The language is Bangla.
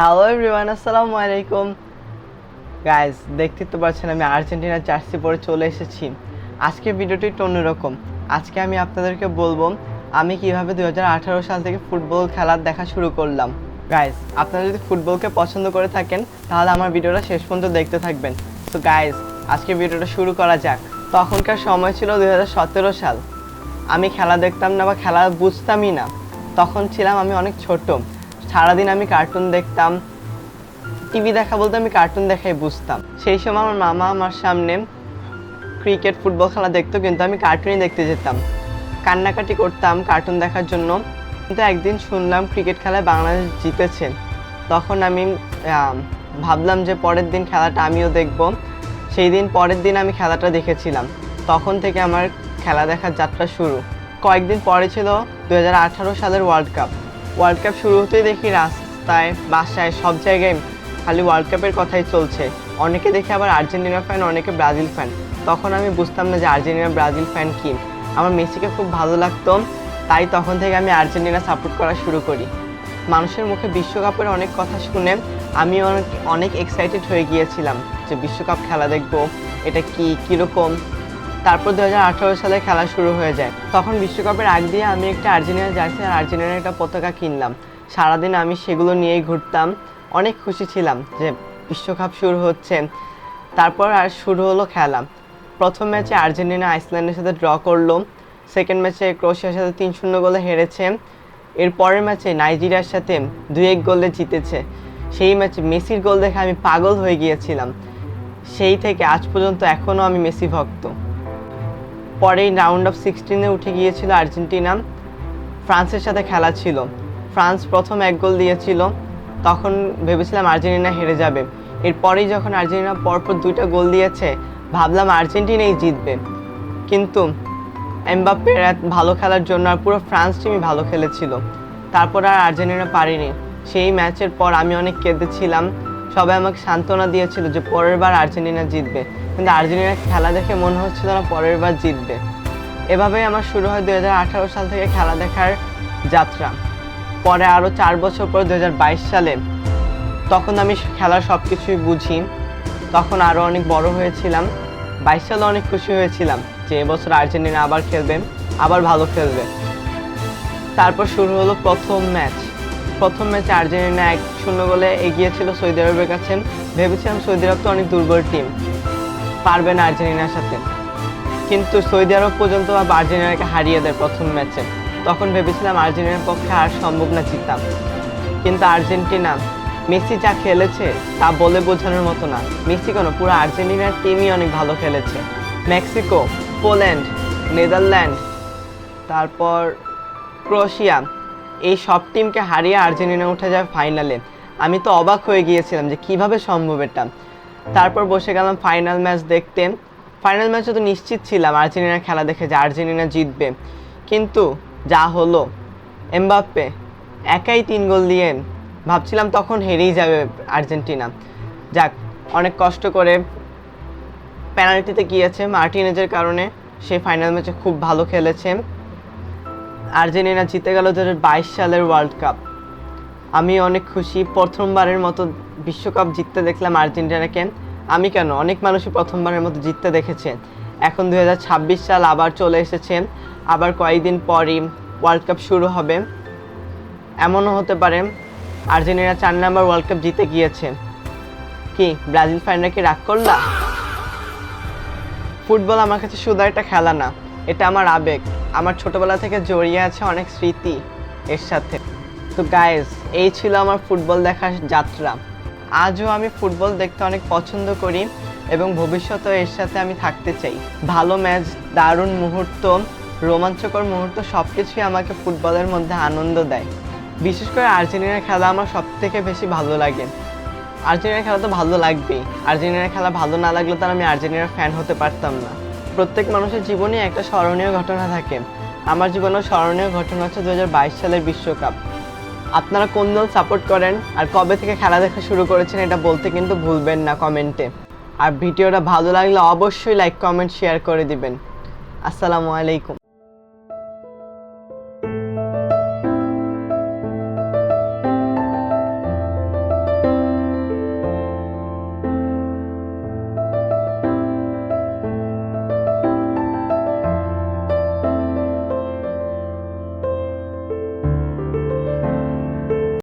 হ্যালো এভরিওয়ান, আসসালামু আলাইকুম। গাইস, দেখতে তো পাচ্ছেন আমি আর্জেন্টিনার জার্সি পরে চলে এসেছি। আজকের ভিডিওটি একটু অন্যরকম। আজকে আমি আপনাদেরকে বলবো আমি কিভাবে 2018 সাল থেকে ফুটবল খেলার দেখা শুরু করলাম। গাইস, আপনারা যদি ফুটবলকে পছন্দ করে থাকেন তাহলে আমার ভিডিওটা শেষ পর্যন্ত দেখতে থাকবেন। তো গাইস, আজকে ভিডিওটা শুরু করা যাক। তখনকার সময় ছিল 2017 সাল। আমি খেলা দেখতাম না বা খেলা বুঝতামই না। তখন ছিলাম আমি অনেক ছোট। সারাদিন আমি কার্টুন দেখতাম। টিভি দেখা বলতে আমি কার্টুন দেখাই বুঝতাম। সেই সময় আমার মামা আমার সামনে ক্রিকেট ফুটবল খেলা দেখতো, কিন্তু আমি কার্টুনই দেখতে যেতাম। কান্নাকাটি করতাম কার্টুন দেখার জন্য। কিন্তু একদিন শুনলাম ক্রিকেট খেলায় বাংলাদেশ জিতেছে। তখন আমি ভাবলাম যে পরের দিন খেলাটা আমিও দেখব। সেই দিন পরের দিন আমি খেলাটা দেখেছিলাম। তখন থেকে আমার খেলা দেখার যাত্রা শুরু। কয়েকদিন পরে ছিল 2018 সালের ওয়ার্ল্ড কাপ। ওয়ার্ল্ড কাপ শুরু হতেই দেখি রাস্তায়, বাসায়, সব জায়গায় খালি ওয়ার্ল্ড কাপের কথাই চলছে। অনেকে দেখি আবার আর্জেন্টিনা ফ্যান, অনেকে ব্রাজিল ফ্যান। তখন আমি বুঝতাম না যে আর্জেন্টিনা ব্রাজিল ফ্যান কি। আমার মেসিকে খুব ভালো লাগতো, তাই তখন থেকে আমি আর্জেন্টিনা সাপোর্ট করা শুরু করি। মানুষের মুখে বিশ্বকাপের অনেক কথা শুনে আমি অনেক এক্সাইটেড হয়ে গিয়েছিলাম যে বিশ্বকাপ খেলা দেখব, এটা কীরকম। তারপর 2018 সালে খেলা শুরু হয়ে যায়। তখন বিশ্বকাপের আগ দিয়ে আমি একটা আর্জেন্টিনা জার্সি আর আর্জেন্টিনার একটা পতাকা কিনলাম। সারাদিন আমি সেগুলো নিয়েই ঘুরতাম। অনেক খুশি ছিলাম যে বিশ্বকাপ শুরু হচ্ছে। তারপর আর শুরু হলো খেলা। প্রথম ম্যাচে আর্জেন্টিনা আইসল্যান্ডের সাথে ড্র করলো। সেকেন্ড ম্যাচে ক্রোয়েশিয়ার সাথে 3-0 গোলে হেরেছে। এর পরের ম্যাচে নাইজেরিয়ার সাথে 2-1 গোলে জিতেছে। সেই ম্যাচে মেসির গোল দেখে আমি পাগল হয়ে গিয়েছিলাম। সেই থেকে আজ পর্যন্ত এখনও আমি মেসি ভক্ত। পরেই রাউন্ড অফ 16-এ উঠে গিয়েছিল আর্জেন্টিনা। ফ্রান্সের সাথে খেলা ছিল। ফ্রান্স প্রথম 1 গোল দিয়েছিল। তখন ভেবেছিলাম আর্জেন্টিনা হেরে যাবে। এরপরেই যখন আর্জেন্টিনা পরপর 2টা গোল দিয়েছে, ভাবলাম আর্জেন্টিনাই জিতবে। কিন্তু এমবাপ্পের ভালো খেলার জন্য আর পুরো ফ্রান্স টিমই ভালো খেলেছিল। তারপর আর আর্জেন্টিনা পারেনি। সেই ম্যাচের পর আমি অনেক কেঁদেছিলাম। সবাই আমাকে সান্ত্বনা দিয়েছিল যে পরের বার আর্জেন্টিনা জিতবে, কিন্তু আর্জেন্টিনার খেলা দেখে মনে হচ্ছিল না পরের বার জিতবে। এভাবেই আমার শুরু হয় 2018 সাল থেকে খেলা দেখার যাত্রা। পরে আরও 4 বছর পর 2022 সালে, তখন আমি খেলার সব কিছুই বুঝি। তখন আরও অনেক বড় হয়েছিলাম। 22 সালে অনেক খুশি হয়েছিলাম যে এবছর আর্জেন্টিনা আবার খেলবে, আবার ভালো খেলবে। তারপর শুরু হলো প্রথম ম্যাচে আর্জেন্টিনা 1-0 গোলে এগিয়েছিল সৌদি আরবের কাছে। ভেবেছিলাম সৌদি আরব তো অনেক দুর্বল টিম, পারবে না আর্জেন্টিনার সাথে। কিন্তু সৌদি আরব পর্যন্ত আর্জেন্টিনাকে হারিয়ে দেয় প্রথম ম্যাচে। তখন ভেবেছিলাম আর্জেন্টিনার পক্ষে আর সম্ভব না জিতা। কিন্তু আর্জেন্টিনা, মেসি যা খেলেছে তা বলে বোঝানোর মতো না। মেসি কেন, পুরো আর্জেন্টিনার টিমই অনেক ভালো খেলেছে। মেক্সিকো, পোল্যান্ড, নেদারল্যান্ড, তারপর ক্রোয়েশিয়া, এই সব টিমকে হারিয়ে আর্জেন্টিনা উঠে যায় ফাইনালে। আমি তো অবাক হয়ে গিয়েছিলাম যে কিভাবে সম্ভব এটা। তারপর বসে গেলাম ফাইনাল ম্যাচ দেখতে। ফাইনাল ম্যাচে তো নিশ্চিত ছিলাম আর্জেন্টিনার খেলা দেখে যে আর্জেন্টিনা জিতবে। কিন্তু যা হলো, এমবাপ্পে একাই 3 গোল দিয়ে ভাবছিলাম তখন হেরেই যাবে আর্জেন্টিনা। যাক, অনেক কষ্ট করে পেনাল্টিতে গিয়েছে মার্টিনেজের কারণে। সে ফাইনাল ম্যাচে খুব ভালো খেলেছে। আর্জেন্টিনা জিতে গেল 2022 সালের ওয়ার্ল্ড কাপ। আমি অনেক খুশি। প্রথমবারের মতো বিশ্বকাপ জিততে দেখলাম আর্জেন্টিনাকে। আমি কেন, অনেক মানুষই প্রথমবারের মতো জিততে দেখেছে। এখন 2026 সাল আবার চলে এসেছে। আবার কয়েকদিন পরই ওয়ার্ল্ড কাপ শুরু হবে। এমনও হতে পারে আর্জেন্টিনা 4 নম্বর ওয়ার্ল্ড কাপ জিতে গিয়েছে। কি ব্রাজিল ফ্যানরা কি রাগ করলা? ফুটবল আমার কাছে শুধু একটা খেলা না, এটা আমার আবেগ। আমার ছোটবেলা থেকে জড়িয়ে আছে অনেক স্মৃতি এর সাথে। তো গাইস, এই ছিল আমার ফুটবল দেখার যাত্রা। আজও আমি ফুটবল দেখতে অনেক পছন্দ করি এবং ভবিষ্যতেও এর সাথে আমি থাকতে চাই। ভালো ম্যাচ, দারুণ মুহূর্ত, রোমাঞ্চকর মুহূর্ত সব কিছুই আমাকে ফুটবলের মধ্যে আনন্দ দেয়। বিশেষ করে আর্জেন্টিনার খেলা আমার সব থেকে বেশি ভালো লাগে। আর্জেন্টিনার খেলা তো ভালো লাগবেই। আর্জেন্টিনার খেলা ভালো না লাগলে তার আমি আর্জেন্টিনার ফ্যান হতে পারতাম না। প্রত্যেক মানুষের জীবনে একটা স্মরণীয় ঘটনা থাকে। আমার জীবনেও স্মরণীয় ঘটনা হচ্ছে 2022 সালের বিশ্বকাপ। আপনারা কোন দল সাপোর্ট করেন আর কবে থেকে খেলা দেখা শুরু করেছেন এটা বলতে কিন্তু ভুলবেন না কমেন্টে। আর ভিডিওটা ভালো লাগলে অবশ্যই লাইক, কমেন্ট, শেয়ার করে দিবেন। আসসালামু আলাইকুম।